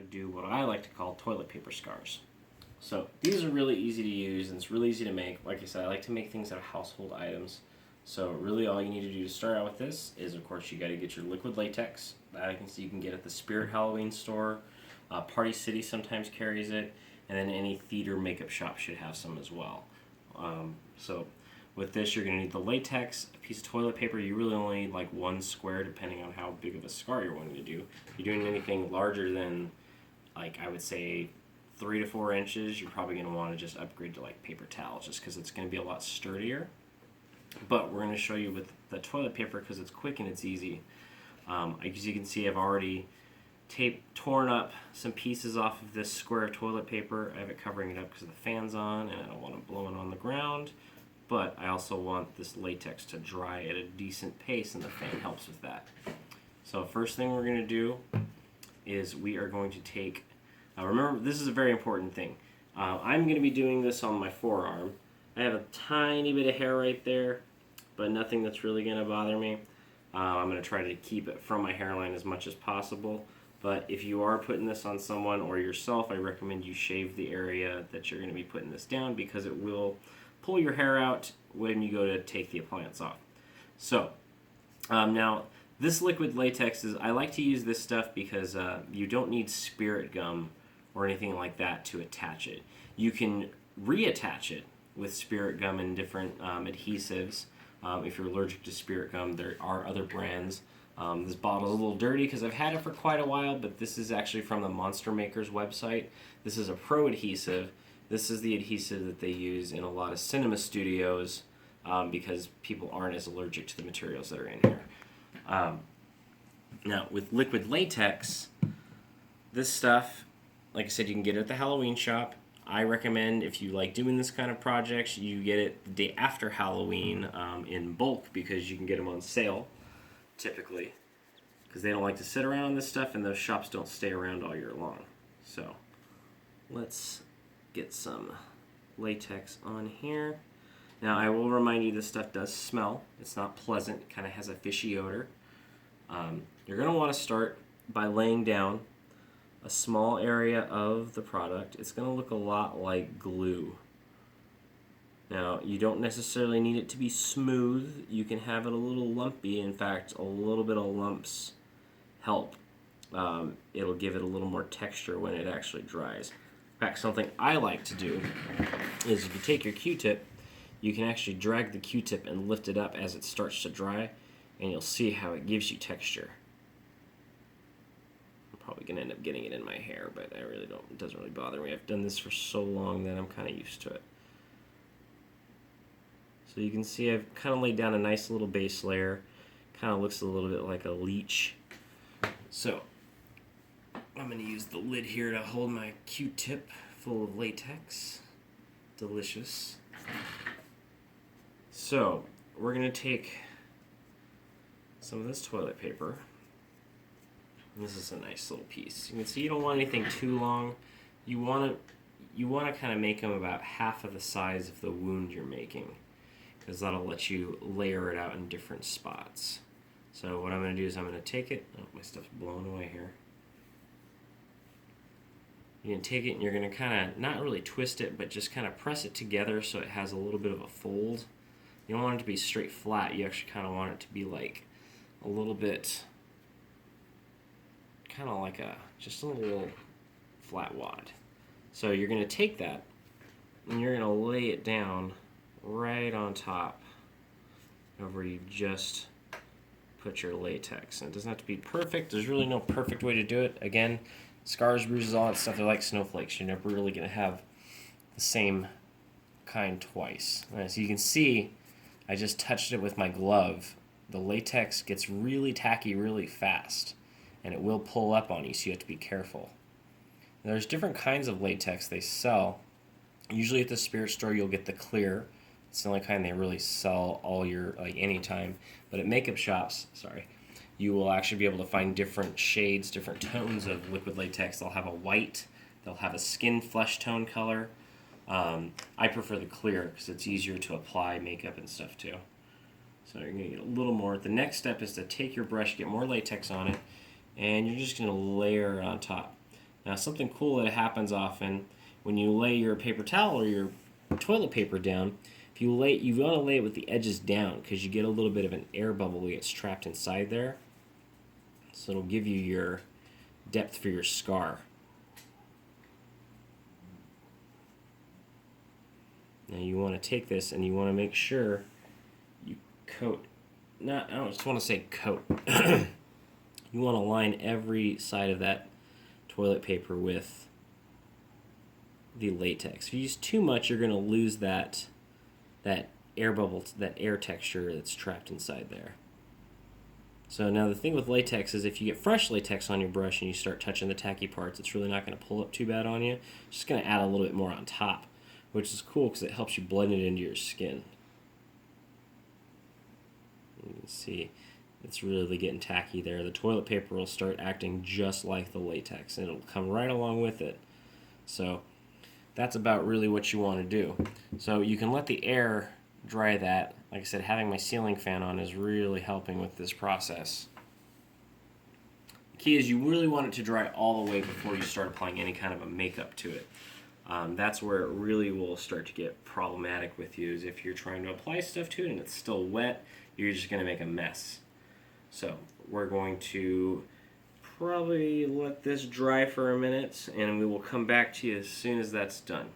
do what I like to call toilet paper scars. So these are really easy to use and it's really easy to make. Like I said, I like to make things out of household items. So really all you need to do to start out with this is, of course, you got to get your liquid latex. That I can see you can get at the Spirit Halloween store. Party City sometimes carries it. And then any theater makeup shop should have some as well. So with this, you're going to need the latex, a piece of toilet paper. You really only need like 1 square depending on how big of a scar you're wanting to do. If you're doing anything larger than, like, I would say 3 to 4 inches, you're probably going to want to just upgrade to like paper towels just because it's going to be a lot sturdier. But we're going to show you with the toilet paper because it's quick and it's easy. As you can see, I've already torn up some pieces off of this square of toilet paper. I have it covering it up because the fan's on and I don't want it blowing on the ground. But I also want this latex to dry at a decent pace and the fan helps with that. So first thing we're going to do is we are going to take, remember this is a very important thing. I'm going to be doing this on my forearm. I have a tiny bit of hair right there, but nothing that's really going to bother me. I'm going to try to keep it from my hairline as much as possible. But if you are putting this on someone or yourself, I recommend you shave the area that you're going to be putting this down because it will pull your hair out when you go to take the appliance off. So now this liquid latex I like to use this stuff because you don't need spirit gum or anything like that to attach it. You can reattach it with spirit gum and different adhesives. If you're allergic to spirit gum, there are other brands. This bottle's a little dirty because I've had it for quite a while, but this is actually from the Monster Maker's website. This is a pro adhesive. This is the adhesive that they use in a lot of cinema studios because people aren't as allergic to the materials that are in here. Now, with liquid latex, this stuff, like I said, you can get it at the Halloween shop. I recommend if you like doing this kind of projects, you get it the day after Halloween in bulk because you can get them on sale, typically, because they don't like to sit around on this stuff and those shops don't stay around all year long. So let's get some latex on here. Now I will remind you this stuff does smell. It's not pleasant. It kind of has a fishy odor. You're going to want to start by laying down a small area of the product. It's going to look a lot like glue. Now, you don't necessarily need it to be smooth. You can have it a little lumpy. In fact, a little bit of lumps help. It'll give it a little more texture when it actually dries. In fact, something I like to do is if you take your Q-tip, you can actually drag the Q-tip and lift it up as it starts to dry, and you'll see how it gives you texture. Probably gonna end up getting it in my hair, but I really don't. It doesn't really bother me. I've done this for so long that I'm kind of used to it. So you can see I've kind of laid down a nice little base layer. Kind of looks a little bit like a leech. So I'm gonna use the lid here to hold my Q-tip full of latex. Delicious. So we're gonna take some of this toilet paper. This is a nice little piece. You can see you don't want anything too long. You want to kind of make them about half of the size of the wound you're making, because that'll let you layer it out in different spots. So what I'm going to do is I'm going to take it. Oh, my stuff's blown away here. You're going to take it and you're going to kind of not really twist it, but just kind of press it together so it has a little bit of a fold. You don't want it to be straight flat. You actually kind of want it to be like a little bit, kind of like just a little flat wad. So you're going to take that and you're going to lay it down right on top of where you just put your latex. And it doesn't have to be perfect. There's really no perfect way to do it. Again, scars, bruises, all that stuff, they're like snowflakes. You're never really going to have the same kind twice. As you can see, I just touched it with my glove. The latex gets really tacky really fast, and it will pull up on you, so you have to be careful. There's different kinds of latex they sell. Usually at the spirit store you'll get the clear. It's the only kind they really sell all year, like anytime. But at makeup shops, you will actually be able to find different shades, different tones of liquid latex. They'll have a white, they'll have a skin flesh tone color. I prefer the clear because it's easier to apply makeup and stuff too. So you're going to get a little more. The next step is to take your brush, get more latex on it, and you're just going to layer it on top. Now something cool that happens often when you lay your paper towel or your toilet paper down, if you want to lay it with the edges down because you get a little bit of an air bubble that gets trapped inside there. So it'll give you your depth for your scar. Now you want to take this and you want to make sure you coat, I don't just want to say coat. You want to line every side of that toilet paper with the latex. If you use too much, you're going to lose that air bubble, that air texture that's trapped inside there. So now the thing with latex is if you get fresh latex on your brush and you start touching the tacky parts, it's really not going to pull up too bad on you. It's just going to add a little bit more on top, which is cool because it helps you blend it into your skin. You can see it's really getting tacky there. The toilet paper will start acting just like the latex, and it'll come right along with it. So that's about really what you want to do. So you can let the air dry that. Like I said, having my ceiling fan on is really helping with this process. The key is you really want it to dry all the way before you start applying any kind of a makeup to it. That's where it really will start to get problematic with you, is if you're trying to apply stuff to it and it's still wet, you're just going to make a mess. So we're going to probably let this dry for a minute, and we will come back to you as soon as that's done.